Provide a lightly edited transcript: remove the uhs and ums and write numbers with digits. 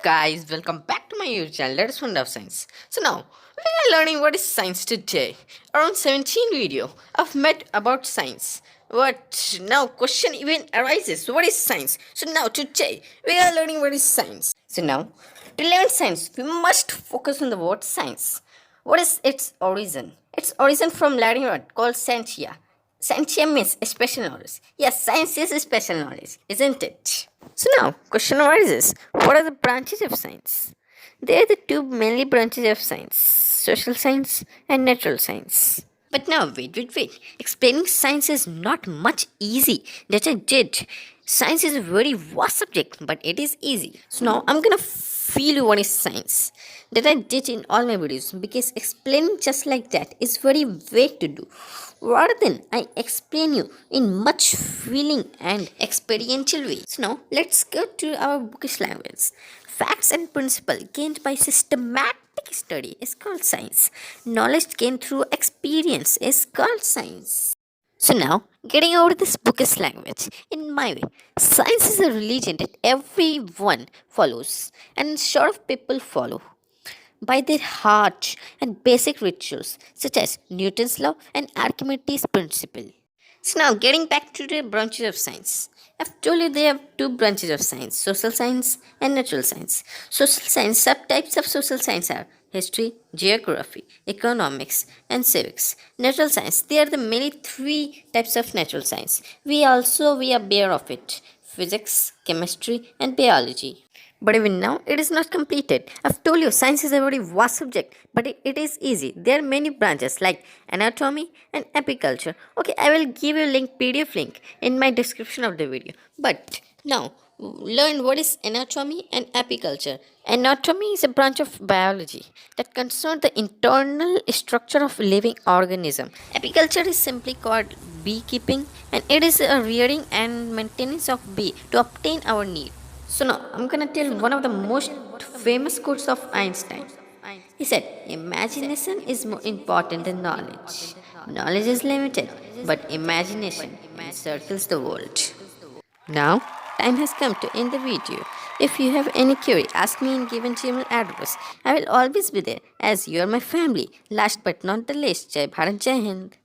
guys, welcome back to my YouTube channel. Let us find out science. So now we are learning what is science today. Around 17 video I've made about science. But now question even arises. What is science? So now today we are learning what is science. So now to learn science we must focus on the word science. What is its origin? Its origin from Latin word called scientia. Scientia means special knowledge. Yes, science is special knowledge, isn't it? So now, question arises: what are the branches of science? There are the two mainly branches of science: social science and natural science. But now, wait. Explaining science is not much easy. That I did. Science is a very vast subject, but it is easy. So now I'm gonna feel you what is science. That I did in all my videos because explaining just like that is very vague to do. Rather than I explain you in much feeling and experiential way. So now let's go to our bookish language. Facts and principle gained by systematic study is called science. Knowledge gained through experience is called science. So now, getting out of this bookish language, in my way, science is a religion that everyone follows and sort of people follow by their heart and basic rituals such as Newton's law and Archimedes' principle. So now getting back to the branches of science. I've told you there are two branches of science, social science and natural science. Social science, subtypes of social science are history, geography, economics, and civics. Natural science, there are the mainly three types of natural science. We are aware of it: physics, chemistry, and biology. But even now, it is not completed. I've told you science is a very vast subject, but it is easy. There are many branches like anatomy and apiculture. Okay, I will give you a link, PDF link in my description of the video. But now, learn what is anatomy and apiculture. Anatomy is a branch of biology that concerns the internal structure of living organism. Apiculture is simply called beekeeping, and it is a rearing and maintenance of bee to obtain our need. So now I'm gonna tell one of the most famous quotes of Einstein. He said, "Imagination is more important than knowledge. Knowledge is limited, but imagination encircles the world." Now, time has come to end the video. If you have any query, ask me in given Gmail address. I will always be there as you are my family. Last but not the least, Jai Bharat, Jai Hind.